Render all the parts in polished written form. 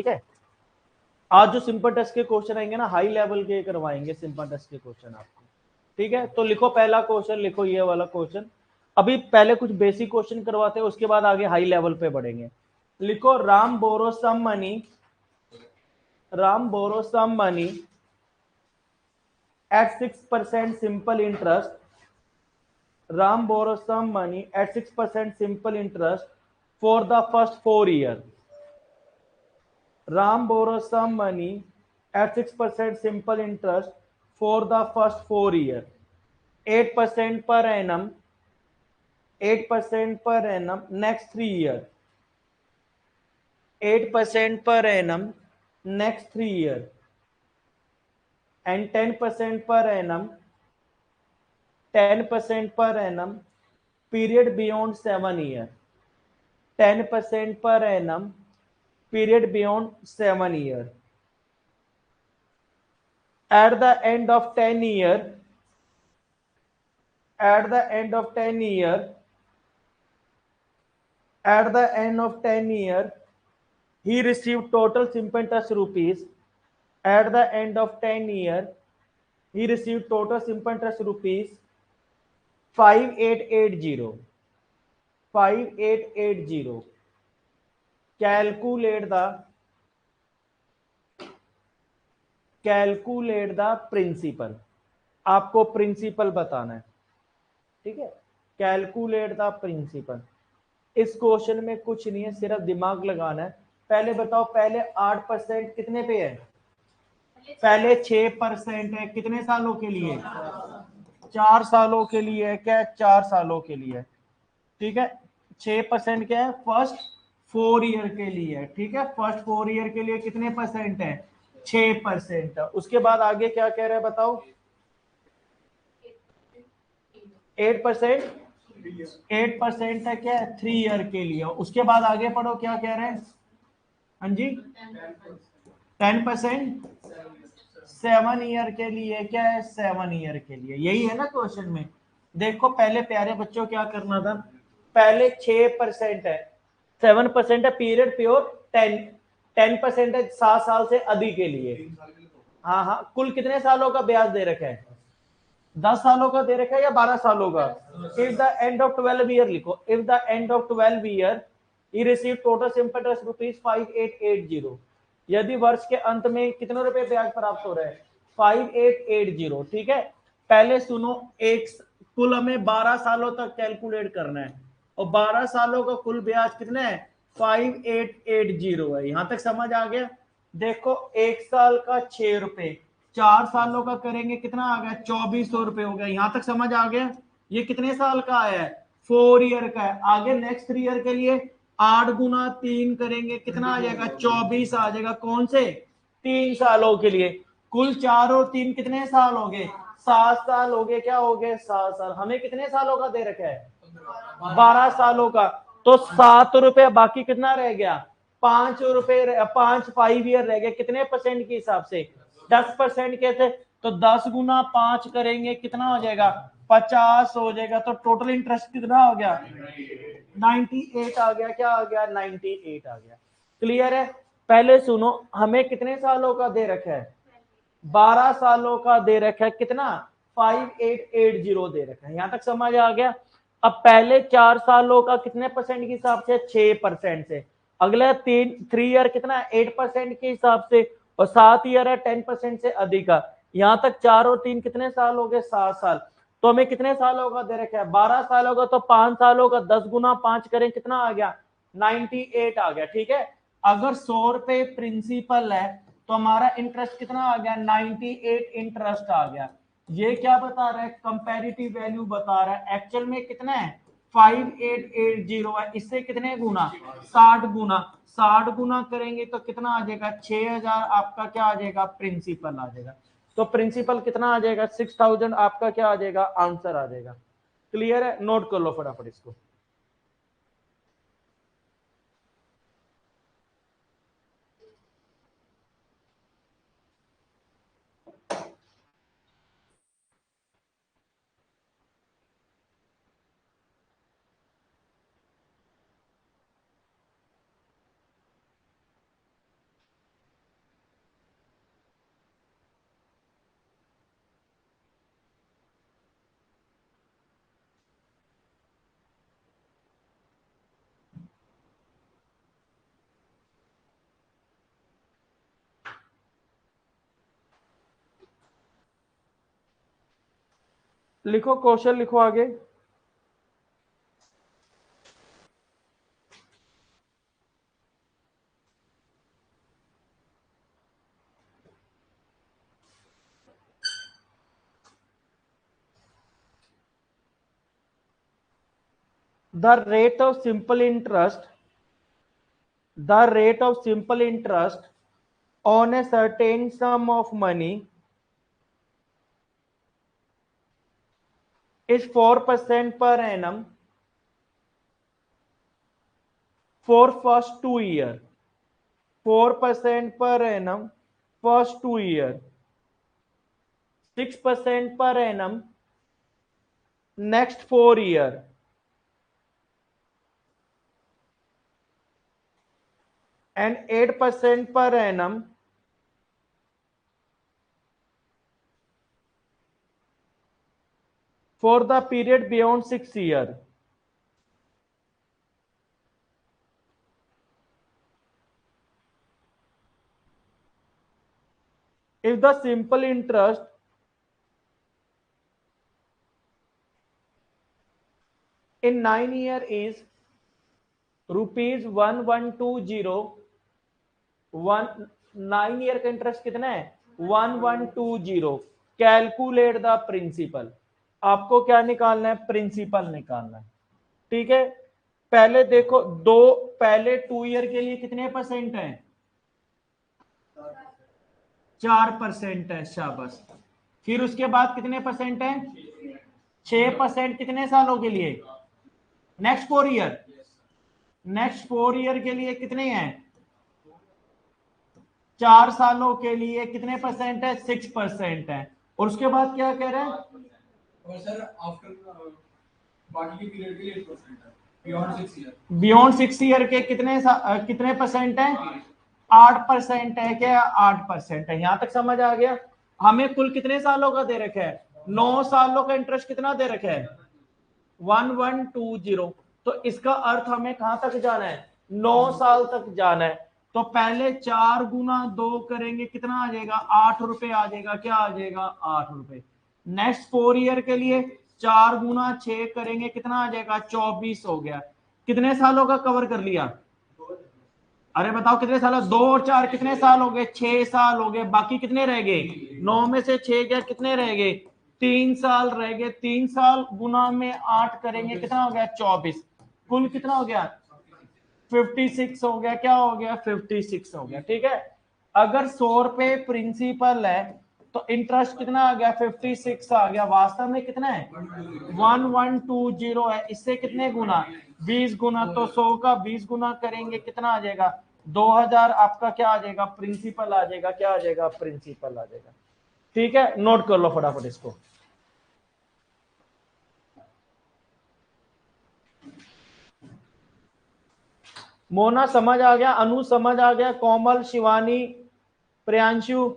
ठीक है। आज जो सिंपल टेस्ट के क्वेश्चन आएंगे ना, हाई लेवल के करवाएंगे सिंपल टेस्ट के क्वेश्चन आपको, ठीक है। तो लिखो पहला क्वेश्चन, लिखो ये वाला क्वेश्चन। अभी पहले कुछ बेसिक क्वेश्चन करवाते हैं, उसके बाद आगे हाई लेवल पे बढ़ेंगे। लिखो Ram borrow some money, Ram borrow some money at 6% simple interest. Ram borrows some money at 6% simple interest for the first 4 years. Ram borrows some money at 6% simple interest for the first 4 years. 8% per annum, 8% per annum next 3 years. 8% per annum next 3 years. And 10% per annum, 10% per annum period beyond 7 years. 10% per annum period beyond 7 years. At the end of 10 years, at the end of 10 years, at the end of 10 years, he received total simple interest rupees. At the end of 10 years, he received total simple interest rupees 5880. 5880. Calculate the principal. आपको principal बताना है, ठीक है। Calculate the principal. इस question में कुछ नहीं है, सिर्फ दिमाग लगाना है। पहले बताओ, पहले 8% कितने पे है? पहले 6% है, कितने सालों के लिए? 4 सालों के लिए है। क्या? 4 सालों के लिए, ठीक है। 6% क्या है? फर्स्ट 4 ईयर के लिए, ठीक है। फर्स्ट 4 ईयर के लिए कितने परसेंट है? 6%। उसके बाद आगे क्या कह रहे हैं बताओ? 8%, 8% है क्या? 3 ईयर के लिए। उसके बाद आगे पढ़ो, क्या कह रहे हैं? हाँ जी, 10% 7 ईयर के लिए। क्या है? 7 ईयर के लिए। यही है ना क्वेश्चन में। देखो पहले प्यारे बच्चों क्या करना था, पहले 6% है, 7% है पीरियड प्योर, 10% है 7 साल से अधिक के लिए। हाँ हाँ, कुल कितने सालों का ब्याज दे रखा है? 10 सालों का दे रखा है या 12 सालों का? If the end of 12 year लिखो, if the end of 12 year he receive total simple interest rupees 5880। यदि वर्ष के अंत में कितने रुपए ब्याज प्राप्त हो रहे हैं? 5880, ठीक है। पहले सुनो, एक कुल हमें 12 सालों तक कैलकुलेट करना है, और 12 सालों का कुल ब्याज कितना है? 5880 है। यहां तक समझ आ गया? देखो, एक साल का 6 रुपए, 4 सालों का करेंगे कितना आ गया? 2400 रुपए हो गया। यहां तक समझ आ गया? ये कितने साल का आया है? 4 ईयर का है। आगे नेक्स्ट 3 ईयर के लिए 8 गुना 3 करेंगे, कितना आ जाएगा? 24 आ जाएगा। कौन से? 3 सालों के लिए। कुल 4 और 3 कितने साल हो गए? 7 साल हो गए। क्या हो गए? 7 साल। हमें कितने सालों का दे रखा है? 12 सालों का। तो 7 रुपए, बाकी कितना रह गया? 5 रुपए, 5 ईयर रह गए। कितने परसेंट के हिसाब से? 10% के थे। तो 10 गुना 5 करेंगे, कितना हो जाएगा? 50 हो जाएगा। तो टोटल इंटरेस्ट कितना हो गया? 98 आ गया। क्या आ गया? 98 आ गया। क्लियर है? पहले सुनो, हमें कितने सालों का दे रखा है? 12 सालों का दे रखा है। कितना? 5880 दे रखा है। यहां तक समझ आ गया? अब पहले 4 सालों का कितने परसेंट के हिसाब से? 6% से। अगले 3 ईयर कितना है? 8% के हिसाब से। और 7 ईयर है 10% से अधिक का। यहां तक 4 और 3 कितने साल हो गए? 7 साल। तो हमें कितने सालों का दे रखा है? 12 सालों का। तो 5 सालों का 10 गुना 5 करें, कितना आ गया? 98 आ गया, ठीक है। अगर 100 रुपए प्रिंसिपल है तो हमारा इंटरेस्ट कितना आ गया? 98 इंटरेस्ट आ गया। ये क्या बता रहा है? कंपैरेटिव वैल्यू बता रहा है। एक्चुअल में कितना है? 5880 है। इससे कितने गुना? 60 गुना। 60 गुना करेंगे तो कितना आ जाएगा? 6000 आपका क्या आ जाएगा? प्रिंसिपल आ जाएगा। तो प्रिंसिपल कितना आ जाएगा? 6000 आपका क्या आ जाएगा? आंसर आ जाएगा। क्लियर है? नोट कर लो फटाफट इसको। लिखो क्वेश्चन, लिखो आगे। The rate of simple interest, the rate of simple interest on a certain sum of money is 4% per annum for first 2 year. 4% per annum first 2 year. 6% per annum next 4 year. And 8% per annum for the period beyond 6 year. If the simple interest in 9 year is rupees 1120, 9 year का interest कितना है 1120, calculate the principal. आपको क्या निकालना है, principal निकालना है। ठीक है, पहले देखो दो, पहले 2 ईयर के लिए कितने परसेंट है, 4% है, शाबाश। फिर उसके बाद कितने परसेंट है, 6% कितने सालों के लिए, नेक्स्ट 4 ईयर। नेक्स्ट 4 ईयर के लिए कितने हैं, 4 सालों के लिए कितने परसेंट है, 6% है। और उसके बाद क्या कह रहे हैं, और सर आफ्टर बाकी के पीरियड के लिए 8% है, बियॉन्ड 6 ईयर। बियॉन्ड 6 ईयर के कितने परसेंट है, 8% है क्या, 8% है। यहां तक समझ आ गया। हमें कुल कितने सालों का दे रखा है, 9 सालों का इंटरेस्ट कितना दे रखा है, 1120। तो इसका अर्थ हमें कहां तक जाना है, 9 साल तक जाना है। तो पहले 4 गुना 2 करेंगे, कितना आ जाएगा, 8 रुपए आ जाएगा, क्या आ जाएगा, 8 रुपए। नेक्स्ट 4 ईयर के लिए 4 गुना 6 करेंगे, कितना आ जाएगा, 24 हो गया। कितने सालों का कवर कर लिया, अरे बताओ कितने साल, 2 और 4 कितने साल हो गए, 6 साल हो गए। बाकी कितने रह गए, 9 में से 6 गया, कितने रह गए, 3 साल रह गए। 3 साल गुना में 8 करेंगे, कितना हो गया, 24। कुल कितना हो गया, 56 हो गया, क्या हो गया, 56 हो गया। ठीक है, अगर 100 रुपए प्रिंसिपल है तो इंटरेस्ट कितना आ गया, 56 आ गया। वास्तव में कितना है, 1120 है। इससे कितने गुना, 20 गुना। तो 100 का 20 गुना करेंगे, कितना आ जाएगा, 2000। आपका क्या आ जाएगा, प्रिंसिपल आ जाएगा, क्या आ जाएगा, प्रिंसिपल आ जाएगा। ठीक है, नोट कर लो फटाफट इसको। मोना समझ आ गया, अनु समझ आ गया, कोमल, शिवानी, प्रियांशु।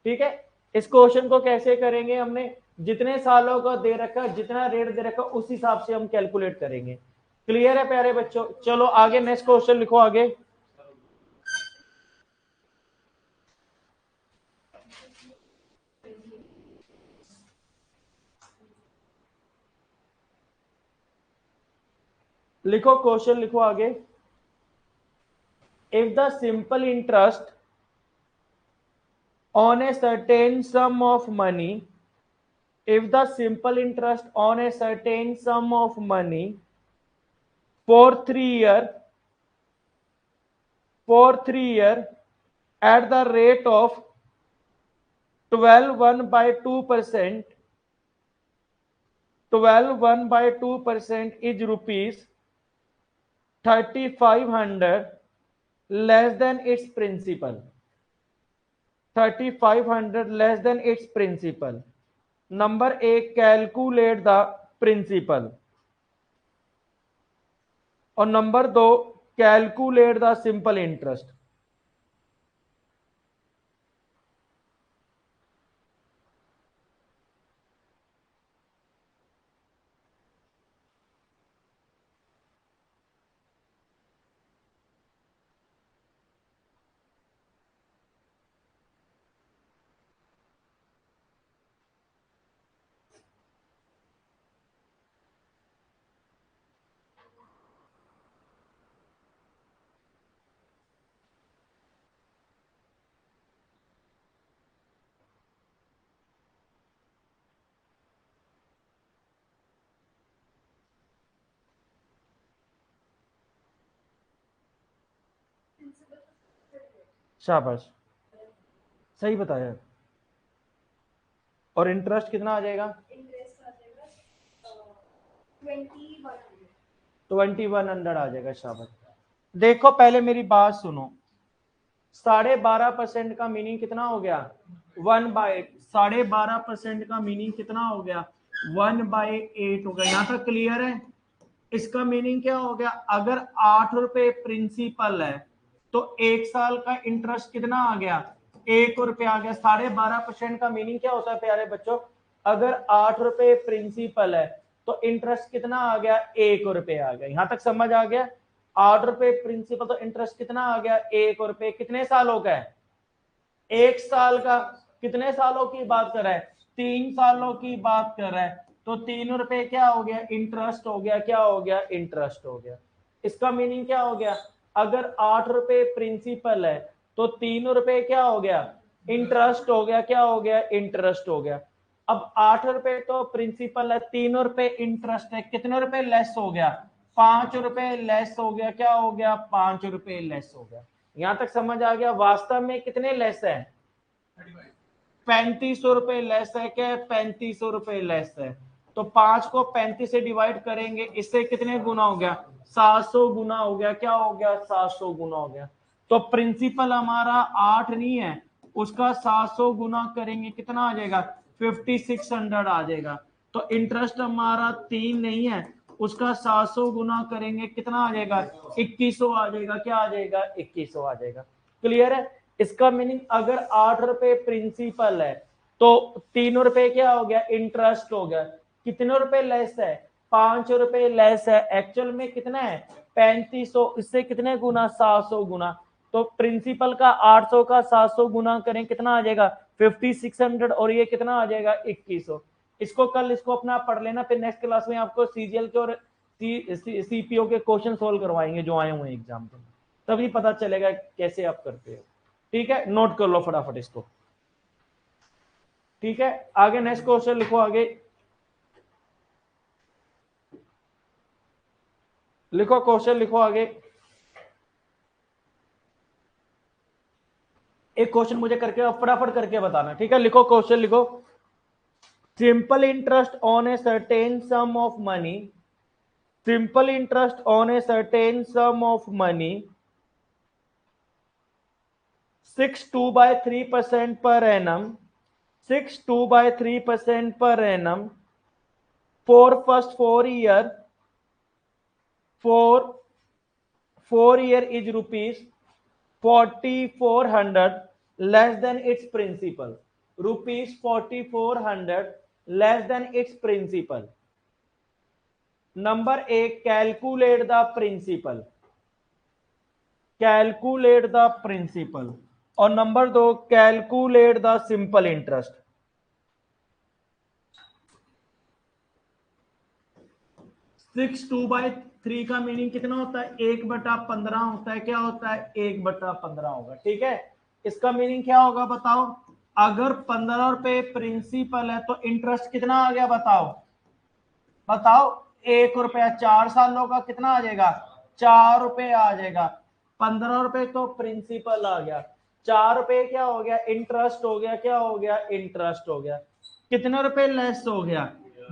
ठीक है, इस क्वेश्चन को कैसे करेंगे, हमने जितने सालों का दे रखा, जितना रेट दे रखा, उस हिसाब से हम कैलकुलेट करेंगे। क्लियर है प्यारे बच्चों, चलो आगे नेक्स्ट क्वेश्चन लिखो आगे। लिखो क्वेश्चन, लिखो आगे। If the simple interest on a certain sum of money, if the simple interest on a certain sum of money for 3 year, at the rate of 12 1 by 2% is rupees 3500 less than its principal, 3500 less than its principal. Number 1, calculate the principal. और number 2, calculate the simple interest. शाबाश, सही बताया। और interest कितना आ जाएगा? 2100 आ जाएगा। शाबाश। देखो पहले मेरी बात सुनो, 12.5% का मीनिंग कितना हो गया? 1/8। 12.5% का मीनिंग कितना हो गया? 1/8 हो गया। यहाँ तक क्लियर है? इसका मीनिंग क्या हो गया? अगर 8 रुपए प्रिंसिपल है तो 1 साल का इंटरेस्ट कितना आ गया? 1 रुपए आ गया। 12.5% का मीनिंग क्या होता है प्यारे बच्चों? अगर 8 रुपए प्रिंसिपल है तो इंटरेस्ट कितना आ गया? 1 रुपए आ गया। यहां तक समझ आ गया? 8 रुपए प्रिंसिपल तो इंटरेस्ट कितना आ गया? 1 रुपए। कितने सालों का है? 1 साल का। कितने सालों की बात कर रहा है? 3 सालों की बात कर रहा है। तो 3 रुपए क्या हो गया? इंटरेस्ट हो गया। क्या हो गया? इंटरेस्ट हो गया। इसका मीनिंग क्या हो गया? अगर 8 रुपए प्रिंसिपल है तो 3 रुपए क्या हो गया? इंटरेस्ट हो गया। क्या हो गया? इंटरेस्ट हो गया। अब 8 रुपए तो प्रिंसिपल है, 3 रुपए इंटरेस्ट है, कितने रुपए लेस हो गया? 5 रुपए लेस हो गया। क्या हो गया? 5 रुपए लेस हो गया। यहां तक समझ आ गया? वास्तव में कितने लेस है? 3500 रुपए लेस है। क्या? 3500 रुपए लेस है। तो 5 को 35 से डिवाइड करेंगे, इससे कितने गुना हो गया? 700 गुना हो गया। क्या हो गया? 700 गुना हो गया। तो प्रिंसिपल हमारा 8 नहीं है, उसका 700 गुना करेंगे, कितना आ जाएगा? 5600 आ जाएगा। तो इंटरेस्ट हमारा 3 नहीं है, उसका 700 गुना करेंगे, कितना आ जाएगा? 2100 आ जाएगा। क्या आ जाएगा? 2100 आ जाएगा। क्लियर है? इसका मीनिंग अगर 8 रुपए प्रिंसिपल है तो 3 रुपए क्या हो गया? इंटरेस्ट हो गया। कितने रुपए लेस है? 5 रुपए लेस है। एक्चुअल में कितना है? 3500। इससे कितने गुना? 700 गुना। तो प्रिंसिपल का 800 का 700 गुना करें, कितना आ जाएगा? 5600। और ये कितना आ जाएगा? 2100। इसको कल इसको अपना पढ़ लेना, फिर नेक्स्ट क्लास में आपको सीजीएल के और सीपीओ के क्वेश्चन सोल्व करवाएंगे जो आए हुए हैं एग्जाम के, तभी पता चलेगा कैसे आप करते हो। ठीक है, नोट कर लो फटाफट इसको। ठीक है, आगे नेक्स्ट क्वेश्चन लिखो। आगे लिखो, क्वेश्चन लिखो आगे। एक क्वेश्चन मुझे करके फटाफट करके बताना। ठीक है, लिखो, क्वेश्चन लिखो। Simple interest on A certain sum of money, simple interest on A certain sum of money 6.2/3% per annum, 6.2/3% per annum for first 4 year, for 4 year is rupees 4400 less than its principal, rupees 4400 less than its principal. Number 1, calculate the principal, calculate the principal. और number 2, calculate the simple interest. 6/2/3 का meaning कितना होता है? 1/15 होता है। क्या होता है? 1/15 होगा। ठीक है, इसका मीनिंग क्या होगा बताओ? अगर 15 रुपए प्रिंसिपल है तो इंटरेस्ट कितना आ गया? बताओ बताओ। 1 रुपया। 4 सालों का कितना आ जाएगा? 4 रुपए आ जाएगा। 15 रुपए तो प्रिंसिपल आ गया, 4 रुपए क्या हो गया? इंटरेस्ट हो गया। क्या हो गया? इंटरेस्ट हो गया। कितने रुपए लेस हो गया?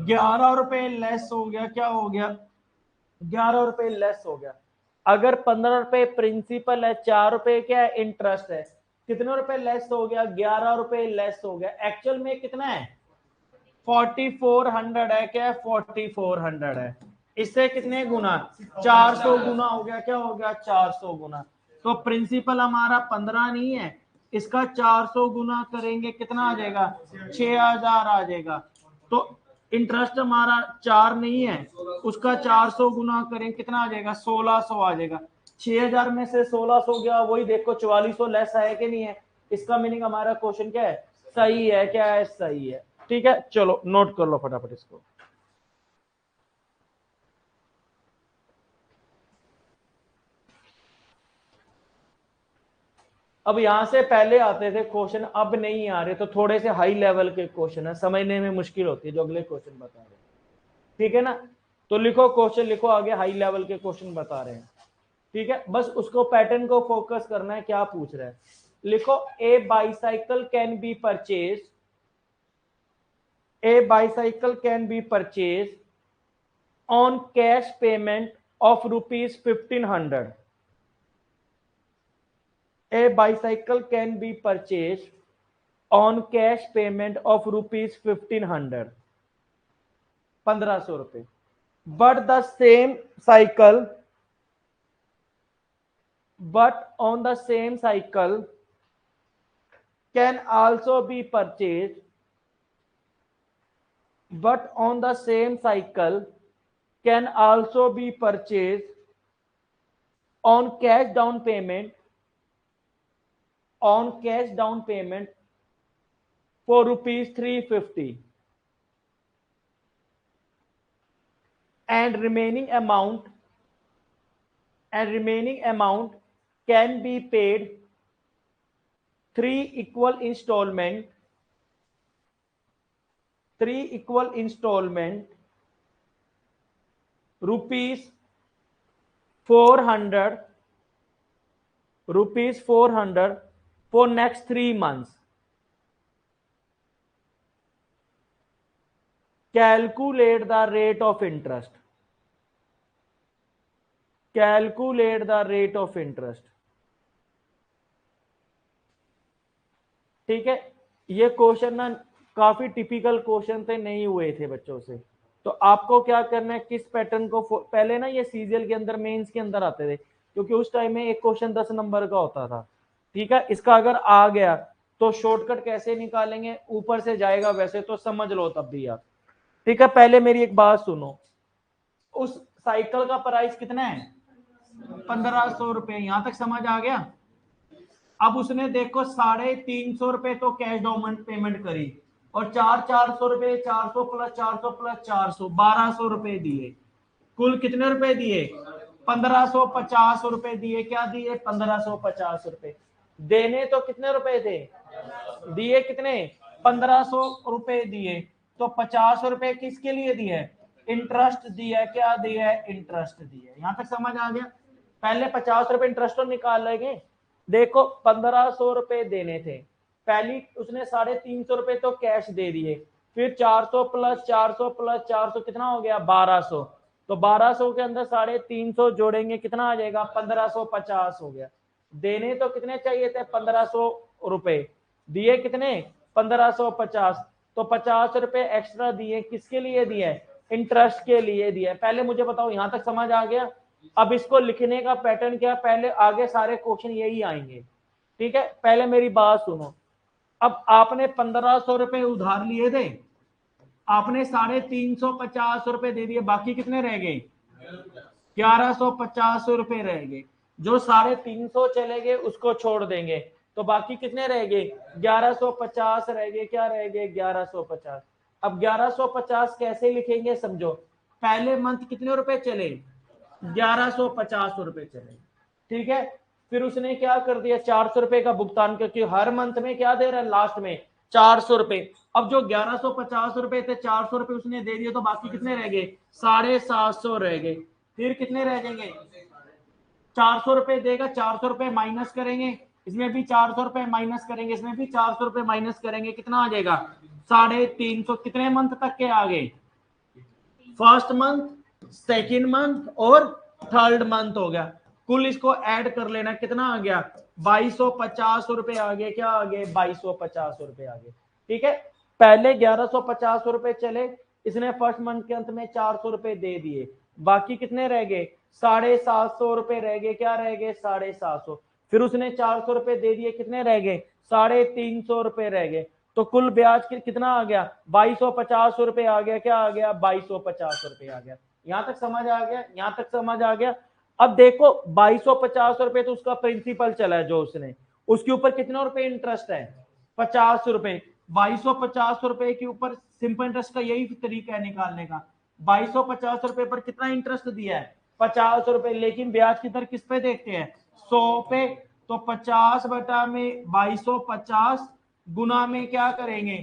11 रुपए लेस हो गया। क्या हो गया? 11 रुपए लेस हो गया। अगर 15 रुपए प्रिंसिपल है, 4 रुपए क्या है? इंटरेस्ट है। कितने रुपए लेस हो गया? 11 रुपए लेस हो गया। एक्चुअल में कितना है? 4400 है। क्या है? 4400 है। इससे कितने गुना? 400 गुना हो गया। क्या हो गया? 400 गुना। तो प्रिंसिपल हमारा 15 नहीं है, इसका 400 गुना करेंगे, कितना आ जाएगा? 6000 आ जाएगा। तो इंटरेस्ट हमारा 4 नहीं है, उसका 400 गुना करें, कितना आ जाएगा? 1600 आ जाएगा। 6000 में से 1600 गया, वही देखो 4400 लेस है कि नहीं है। इसका मीनिंग हमारा क्वेश्चन क्या है? सही है। क्या है? सही है। ठीक है, चलो नोट कर लो फटाफट इसको। अब यहां से पहले आते थे क्वेश्चन, अब नहीं आ रहे, तो थोड़े से हाई लेवल के क्वेश्चन है, समझने में मुश्किल होती है जो अगले क्वेश्चन बता रहे हैं। ठीक है ना? तो लिखो, क्वेश्चन लिखो आगे, हाई लेवल के क्वेश्चन बता रहे हैं। ठीक है, बस उसको पैटर्न को फोकस करना है, क्या पूछ रहा है। लिखो a bicycle can be purchase, a bicycle can be purchased on cash payment of rupees 1500. A bicycle can be purchased on cash payment of rupees 1500, 1500 रुपए. But the same cycle, but on the same cycle can also be purchased, but on the same cycle can also be purchased on cash down payment, on cash down payment for rupees 350, and remaining amount can be paid 3 equal installment rupees 400 for next 3 months. Calculate the rate of interest. Calculate the rate of interest. ठीक है, ये question ना काफी typical question थे, नहीं हुए थे बच्चों से। तो आपको क्या करना है, किस पैटर्न को पहले ना ये सीजीएल के अंदर, मेंस के अंदर आते थे, क्योंकि उस टाइम में एक क्वेश्चन 10 नंबर का होता था। ठीक है, इसका अगर आ गया तो शॉर्टकट कैसे निकालेंगे, ऊपर से जाएगा वैसे तो समझ लो तब भी आप। ठीक है, पहले मेरी एक बात सुनो, उस साइकिल का प्राइस कितना है, 1500 रुपए, यहां तक समझ आ गया। अब उसने देखो 350 रुपए तो कैश डाउन पेमेंट करी, और 400 रुपए, 400 प्लस 400 प्लस 400, 1200 रुपए दिए। कुल कितने रुपए दिए, 1550 रुपए दिए। क्या दिए, 1550 रुपए। देने तो कितने रुपए थे, दिए कितने, 1500 रुपए दिए। तो 50 रुपए किसके लिए दिए, इंटरेस्ट दिया। क्या दिया, इंटरेस्ट दिया। यहां तक समझ आ गया। पहले 50 रुपए इंटरेस्ट तो निकाल लेंगे। देखो 1500 रुपए देने थे, पहली उसने 350 रुपए तो कैश दे दिए, फिर 400 प्लस 400 प्लस 400 कितना हो गया, 1200। तो 1200 के अंदर 350 जोड़ेंगे कितना आ जाएगा, 1550 हो गया। देने तो कितने चाहिए थे, 1500 रुपए, दिए कितने, 1550। तो 50 रुपए एक्स्ट्रा दिए, किसके लिए दिए, इंटरेस्ट के लिए दिए। पहले मुझे बताओ यहां तक समझ आ गया। अब इसको लिखने का पैटर्न क्या, पहले आगे सारे क्वेश्चन यही आएंगे। ठीक है, पहले मेरी बात सुनो। अब आपने 1500 रुपए उधार लिए थे, आपने 350 रुपए दे दिए, बाकी कितने रह गए, 1150 रुपए रह गए। जो 350 चले गए उसको छोड़ देंगे, तो बाकी कितने रह गए, 1150 रह गए। क्या रह गए, 1150। अब 1150 कैसे लिखेंगे समझो। पहले मंथ कितने रुपए चले, 1150 रुपए चले। ठीक है, फिर उसने क्या कर दिया, 400 रुपए का भुगतान, क्योंकि हर मंथ में क्या दे रहा है, लास्ट में 400 रुपए। अब जो 1150 रुपए थे, 400 रुपए उसने दे दिए, तो बाकी कितने रह गए, 750 रह गए। फिर कितने रह जाएंगे, 400 रुपए देगा, 400 रुपए माइनस करेंगे, इसमें भी 400 रुपए माइनस करेंगे, इसमें भी 400 रुपए माइनस करेंगे, कितना आ जाएगा, 350। कितने मंथ तक के आ गए, फर्स्ट मंथ, सेकेंड मंथ और थर्ड मंथ हो गया। कुल इसको ऐड कर लेना, कितना आ गया, 2250 रुपए आ गए। क्या आ गए, 2250 रुपए आ गए। ठीक है, पहले 1150 रुपए चले, इसने फर्स्ट मंथ के अंत में 400 रुपए दे दिए, बाकी कितने रह गए, 750 रुपए रह गए। क्या रह गए, 750। फिर उसने 400 रुपए दे दिए, कितने रह गए, 350 रुपए रह गए। तो कुल ब्याज कितना आ गया, 2250 रुपए आ गया। क्या आ गया, 2250 रुपए आ गया। यहां तक समझ आ गया, यहां तक समझ आ गया। अब देखो 2250 रुपए तो उसका प्रिंसिपल चला है जो उसने, उसके ऊपर कितना रुपए इंटरेस्ट है, 50 रुपए। 2250 रुपए के ऊपर सिंपल इंटरेस्ट का यही तरीका है निकालने का। 2250 रुपए पर कितना इंटरेस्ट दिया है, 50 रुपए, लेकिन ब्याज की दर किस पे देखते हैं, 100 पे। तो 50 बटा में 2250 गुना में क्या करेंगे,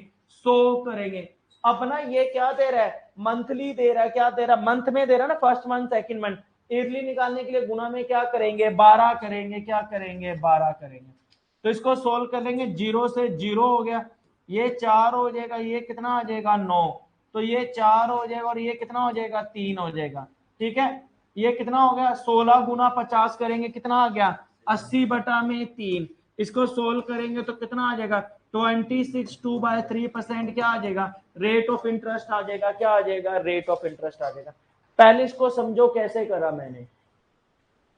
100 करेंगे। अब ना ये क्या दे रहा है, मंथली दे रहा है। क्या दे रहा है, मंथ में दे रहा है ना, first month second month. Yearly निकालने के लिए गुना में क्या करेंगे, 12 करेंगे, क्या करेंगे, 12 करेंगे। तो इसको सोल्व कर लेंगे, 0 से 0 हो गया, ये 4 हो जाएगा, ये कितना आ जाएगा 9, तो ये 4 हो जाएगा और ये कितना हो जाएगा 3 हो जाएगा। ठीक है, ये कितना हो गया, 16 गुना 50 करेंगे, कितना आ गया 80 बटा में 3। इसको सोल्व करेंगे तो कितना आ जाएगा 26 2/3% क्या आ जाएगा, रेट ऑफ इंटरेस्ट आ जाएगा, क्या आ जाएगा, रेट ऑफ इंटरेस्ट आ जाएगा। पहले इसको समझो कैसे करा मैंने,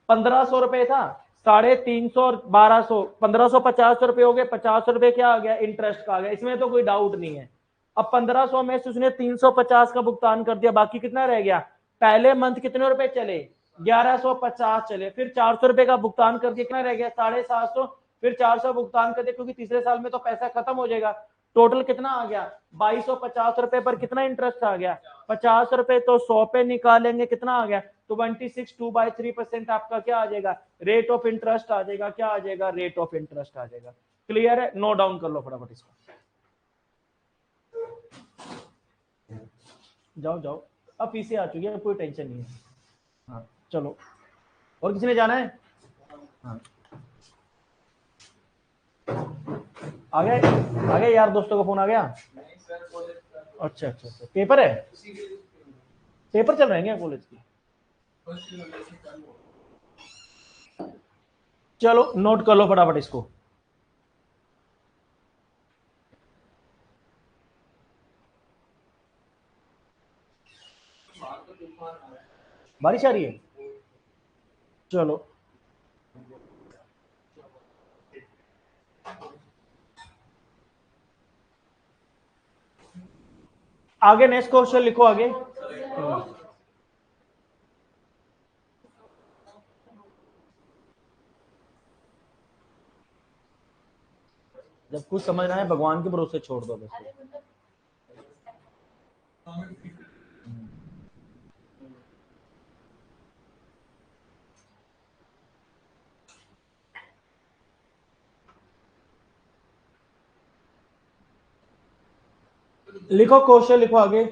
1500 रुपए था, 350 और 1200, 1550 रुपए हो गए, 50 रुपए क्या आ गया इंटरेस्ट का आ गया, इसमें तो कोई डाउट नहीं है। अब 1500 में से उसने 350 का भुगतान कर दिया, बाकी कितना रह गया, पहले मंथ कितने रुपए चले 1150 चले, फिर 400 रुपए का भुगतान कर दिया, कितना रह गया 750, फिर 400 भुगतान कर दिया, क्योंकि तीसरे साल में तो पैसा खत्म हो जाएगा। टोटल कितना आ गया 2250 रुपए पर कितना इंटरेस्ट आ गया 50 रुपए, तो 100 पे निकालेंगे कितना आ गया 26 2/3% आपका क्या आ जाएगा, रेट ऑफ इंटरेस्ट आ जाएगा, क्या आ जाएगा, रेट ऑफ इंटरेस्ट आ जाएगा। क्लियर है, नोट डाउन कर लो फटाफट इसको, जाओ जाओ, अब पीछे आ चुकी है, कोई टेंशन नहीं है। हाँ चलो, और किसी ने जाना है, हाँ आ गया, आ गया यार, दोस्तों का फोन आ गया, अच्छा अच्छा अच्छा, पेपर है, पेपर चल रहे हैं क्या कॉलेज की, चलो नोट कर लो फटाफट इसको। बारिश आ रही है, चलो आगे नेक्स्ट क्वेश्चन लिखो आगे। जब कुछ समझना है भगवान के भरोसे छोड़ दो बस। लिखो क्वेश्चन लिखो आगे।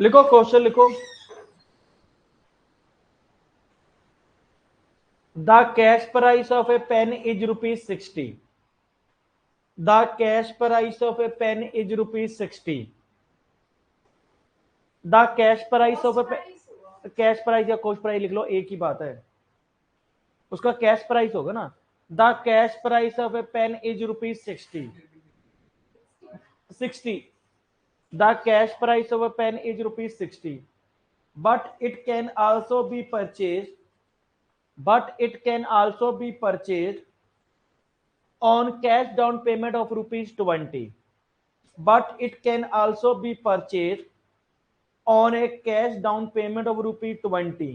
लिखो क्वेश्चन लिखो। The cash price of a pen is ₹60। The cash price of a pen is ₹60। The cash price of a, cash price या कॉस्ट प्राइस लिख लो, एक ही बात है, उसका कैश प्राइस होगा ना। The cash price of a pen is ₹60। 60, the cash price of a pen is ₹60, but it can also be purchased, on cash down payment of ₹20, but it can also be purchased on a cash down payment of ₹20,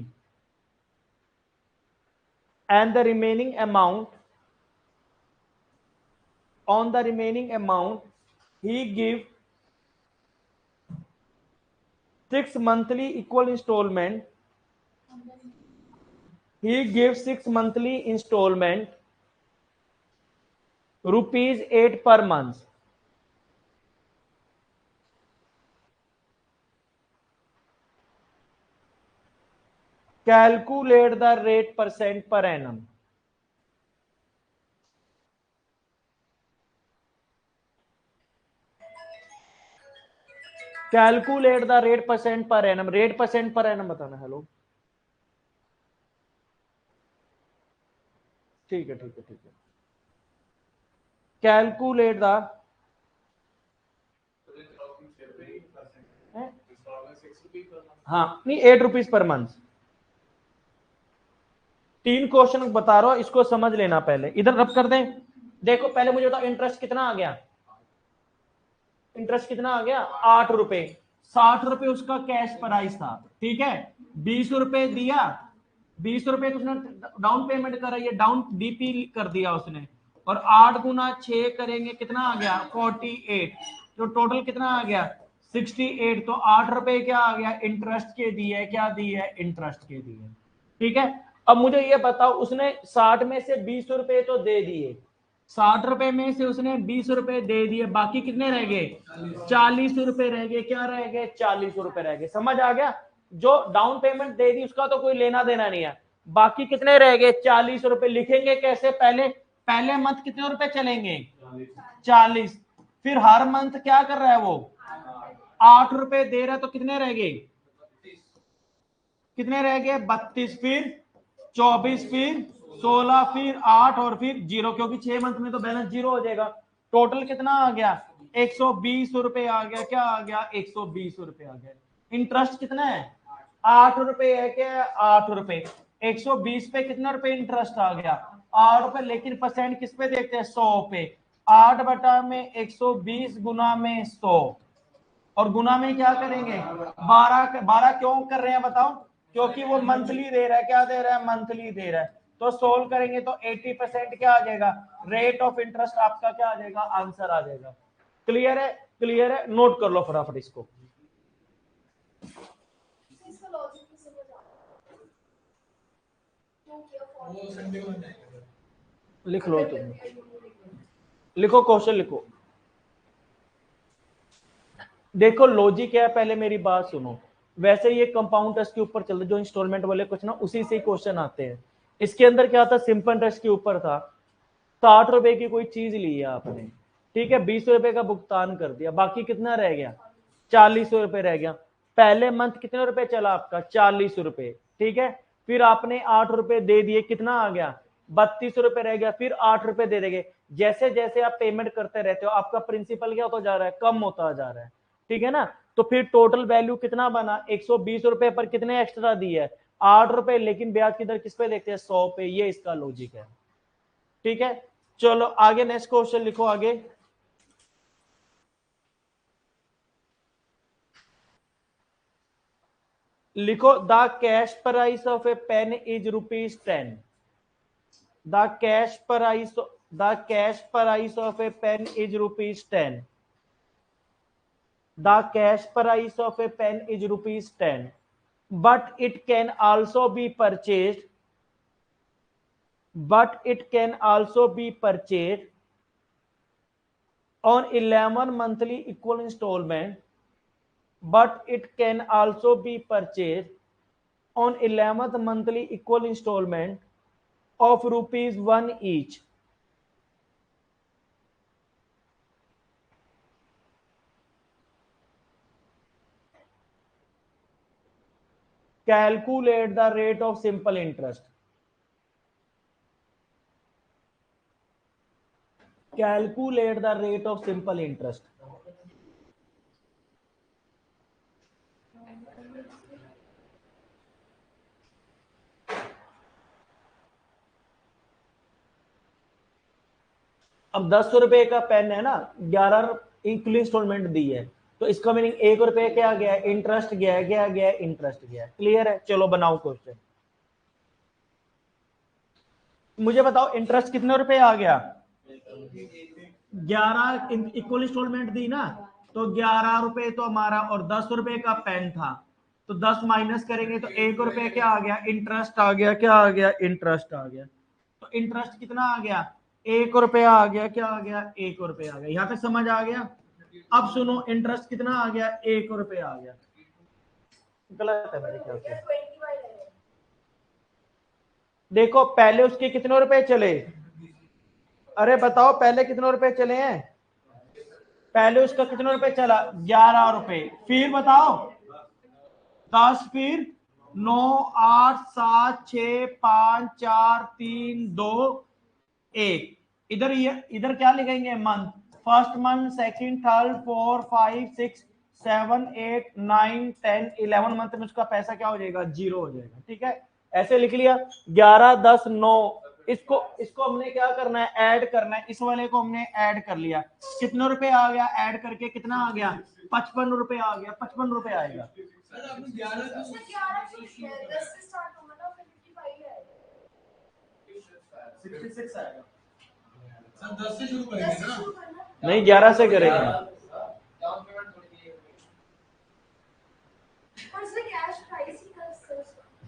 and the remaining amount he give 6 monthly equal installment. He gives 6 monthly installment, ₹8 per month. Calculate the rate percent per annum. Calculate the rate percent per annum, rate percent per annum बताना। Hello, ठीक है ठीक है ठीक है। Calculate the, हाँ नहीं, ₹8 per month. 3 question बता रहा हूं, इसको समझ लेना पहले, इधर रब कर दें। देखो पहले मुझे बताओ इंटरेस्ट कितना आ गया, इंटरेस्ट कितना आ गया ₹8। ₹60 उसका कैश प्राइस था, ठीक है। ₹20 दिया, ₹20 तो उसने डाउन पेमेंट करा, ये डाउन डीपी कर दिया उसने, और 8 गुना 6 करेंगे कितना आ गया 48, तो टोटल कितना आ गया 68। तो ₹8 क्या आ गया इंटरेस्ट के दिए, क्या दिए इंटरेस्ट के दिए, ठीक है। अब मुझे ये बताओ, उसने 60 में से ₹20 तो दे दिए, ₹60 में से उसने ₹20 दे दिए, बाकी कितने रह गए ₹40 रह गए, क्या रह गए ₹40 रह गए। समझ आ गया, जो डाउन पेमेंट दे दी उसका तो कोई लेना देना नहीं है, बाकी कितने रह गए ₹40। लिखेंगे कैसे, पहले पहले मंथ कितने रुपए चलेंगे 40, फिर हर मंथ क्या कर रहा है वो ₹8 दे रहा है, तो कितने रह गए, कितने रह गए 32, फिर 24, फिर 16, फिर 8 और फिर 0, क्योंकि 6 मंथ में तो बैलेंस 0 हो जाएगा। टोटल कितना आ गया ₹120 आ गया, क्या आ गया ₹120 आ गया। इंटरेस्ट कितना है ₹8 है, क्या ₹8। 120 पे कितना रुपए इंटरेस्ट आ गया ₹8, लेकिन परसेंट किस पे देखते हैं 100 पे। 8 बटा में 120 गुना में 100, और गुना में क्या करेंगे 12। 12 क्यों कर रहे हैं बताओ, क्योंकि वो मंथली दे रहा है, क्या दे रहा है मंथली दे रहा है। तो सोल्व करेंगे तो 80% क्या आ जाएगा, रेट ऑफ इंटरेस्ट आपका क्या आ जाएगा, आंसर आ जाएगा। क्लियर है, क्लियर है, नोट कर लो फटाफट इसको। लिख लो तुम, लिखो क्वेश्चन लिखो। देखो लॉजिक क्या है, पहले मेरी बात सुनो। वैसे ये कंपाउंड टेस्ट के ऊपर चलते, जो इंस्टॉलमेंट वाले क्वेश्चन उसी से क्वेश्चन आते हैं। इसके अंदर क्या था, सिंपल टेस्ट के ऊपर था, ₹60 की कोई चीज ली है आपने, ठीक है, ₹20 का भुगतान कर दिया, बाकी कितना रह गया ₹40 रह गया। पहले मंथ कितने रुपए चला आपका ₹40, ठीक है। फिर आपने ₹8 दे दिए, कितना आ गया ₹32 रह गया, फिर ₹8 दे देंगे। जैसे जैसे आप पेमेंट करते रहते हो आपका प्रिंसिपल क्या होता जा रहा है, कम होता जा रहा है, ठीक है ना। तो फिर टोटल वैल्यू कितना बना, ₹120 पर कितने एक्स्ट्रा दिए है ₹8, लेकिन ब्याज की दर किस पे देखते हैं 100 पे। ये इसका लॉजिक है, ठीक है। चलो आगे नेक्स्ट क्वेश्चन लिखो आगे। लिखो the cash price of a pen is ₹10। The cash price, the cash price of a pen is ₹10। The cash price of a pen is ₹10, but it can also be purchased, but it can also be purchased on 11 monthly equal installment, but it can also be purchased on 11th monthly equal installment of ₹1 each. Calculate the rate of simple interest. Calculate the rate of simple interest. अब ₹10 का pen है ना, 11 instalment दी है, तो इसका meaning ₹1 क्या गया है इंटरेस्ट गया है, क्या गया है इंटरेस्ट गया है। क्लियर है, चलो बनाओ क्वेश्चन। मुझे बताओ इंटरेस्ट कितने रुपए आ गया 11 इक्वल इंस्टॉलमेंट दी ना, तो ₹11 तो हमारा, और ₹10 का पेन था, तो 10 माइनस करेंगे तो ₹1 क्या आ गया इंटरेस्ट आ गया, क्या आ गया इंटरेस्ट आ गया। तो इंटरेस्ट कितना आ गया ₹1 आ गया, क्या आ गया ₹1 आ गया। यहां तक समझ आ गया। अब सुनो इंटरेस्ट कितना आ गया ₹1 आ गया। गलत है मेरे ख्याल से। देखो पहले उसके कितने रुपए चले, अरे बताओ पहले कितने रुपए चले हैं, पहले उसका कितने रुपए चला ₹11। फिर बताओ 10, फिर 9, 8, 7, 6, 5, 4, 3, 2, 1। इधर ये इधर क्या लिखेंगे month, first month, second, third, 4, 5, 6, 7, 8, 9, 10, 11 month में उसका पैसा क्या हो जाएगा 0 हो जाएगा, ठीक है। ऐसे लिख लिया 11, 10, 9, इसको इसको हमने क्या करना है, ऐड करना है। इस वाले को हमने ऐड कर लिया, कितने रुपए आ गया, ऐड करके कितना आ गया, 55 रुपए आ गया, 55 रुपए आएगा। नहीं 11 से करेंगे।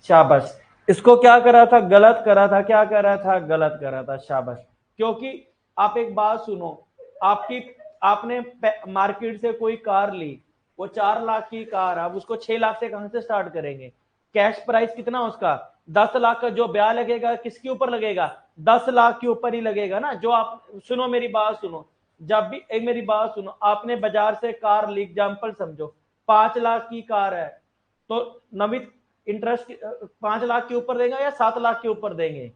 शाबाश, इसको क्या करा था, गलत करा था, क्या करा था, गलत करा था, शाबाश। क्योंकि आप एक बात सुनो, आपने मार्केट से कोई कार ली, वो 4 लाख की कार, अब उसको 6 लाख से कहां से स्टार्ट करेंगे? कैश प्राइस कितना उसका 10 लाख का, जो ब्याज लगेगा किसके ऊपर लगेगा, 10 लाख के ऊपर ही लगेगा ना। जो आप सुनो मेरी बात सुनो, जब भी एक मेरी बात सुनो, आपने बाजार से कार ली, एग्जाम्पल समझो 5 लाख की कार है, तो नवीन इंटरेस्ट 5 लाख के ऊपर देगा या 7 लाख के ऊपर देंगे?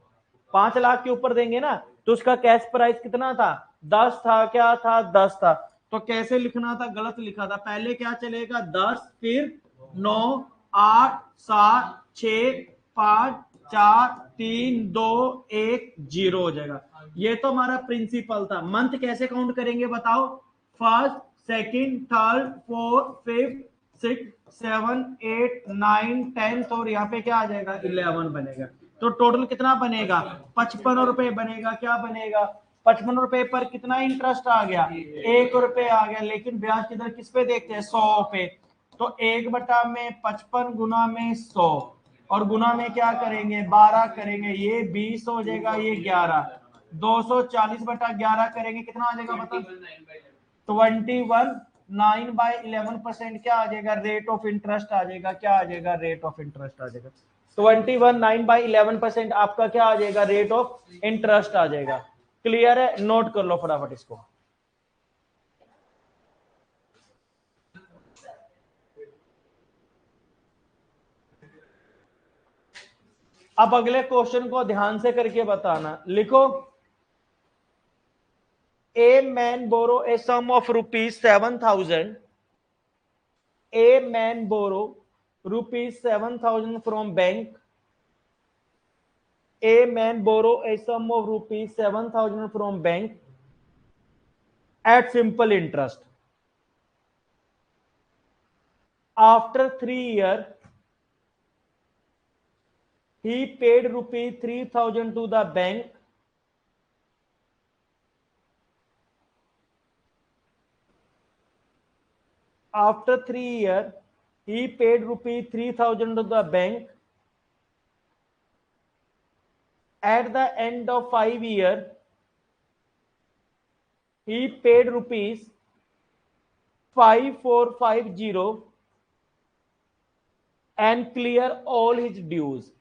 5 लाख के ऊपर देंगे ना। तो उसका कैश प्राइस कितना था, 10 था, क्या था, 10 था। तो कैसे लिखना था, गलत लिखा था। पहले क्या चलेगा, 10, फिर 9, 8, 7, 6, 5, 4, 3, 2, 1, 0 हो जाएगा। ये तो हमारा प्रिंसिपल था। मंथ कैसे काउंट करेंगे बताओ, first, second, third, fourth, fifth, 6, 7, 8, 9, 10 और यहाँ पे क्या आ जाएगा, 11 बनेगा। तो टोटल कितना बनेगा, 55 रुपए बनेगा। क्या बनेगा, 55 रुपए पर कितना इंटरेस्ट आ गया, 1 रुपए आ गया। लेकिन ब्याज किधर, किस पे देखते हैं, 100 पे। तो 1/55 गुना में 100 और गुना में क्या करेंगे, 12 करेंगे, ये 20 हो जाएगा, ये 11, 240/11 करेंगे, कितना आ जाएगा बता, 21, 9/11% क्या आ जाएगा, रेट ऑफ इंटरेस्ट आ जाएगा। क्या आ जाएगा, रेट ऑफ इंटरेस्ट आ जाएगा। 21, 9/11% आपका क्या आ जाएगा, रेट ऑफ इंटरेस्ट आ जाएगा। क्लियर है, नोट कर लो फटाफट इसको। अब अगले क्वेश्चन को ध्यान से करके बताना, लिखो, A man borrow a sum of rupees 7,000. A man borrow rupees 7,000 from bank. A man borrow a sum of rupees 7,000 from bank at simple interest. After 3 years, he paid rupees 3,000 to the bank. After 3 years, he paid rupees 3,000 to the bank. At the end of 5 years, he paid rupees 5,450 and clear all his dues.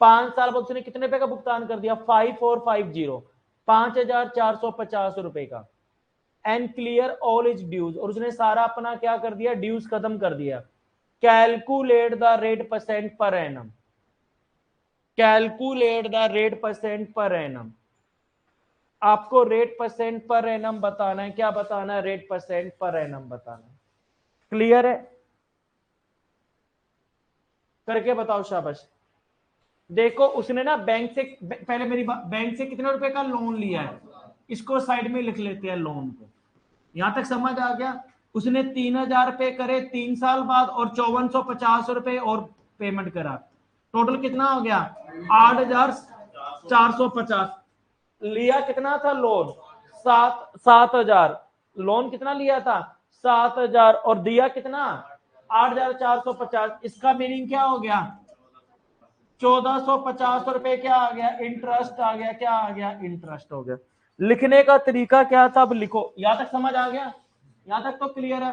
5 साल बाद उसने कितने रुपए का भुगतान कर दिया, 5,450, 5,450 रुपए का। And clear all is dues, और उसने सारा अपना क्या कर दिया, ड्यूज खत्म कर दिया। Calculate the rate percent per annum, calculate the rate percent per annum. आपको रेट परसेंट पर एनम बताना है। क्या बताना है, रेट परसेंट पर एनम बताना है। क्लियर है, करके बताओ, शाबाश। देखो उसने ना बैंक से, पहले मेरी बैंक से कितने रुपए का लोन लिया है, इसको साइड में लिख लेते हैं लोन को। यहां तक समझ आ गया। उसने 3,000 रुपए करे 3 साल बाद और 5,450 रुपए और पेमेंट करा। टोटल कितना हो गया, 8,450। लिया कितना था लोन, 7,000। लोन कितना लिया था, 7,000 और दिया कितना, 8,450। इसका मीनिंग क्या हो गया, 1,450 रुपए क्या आ गया, इंटरेस्ट आ गया। क्या आ गया, इंटरेस्ट हो गया। लिखने का तरीका क्या था, अब लिखो। यहां तक समझ आ गया, यहां तक तो क्लियर है।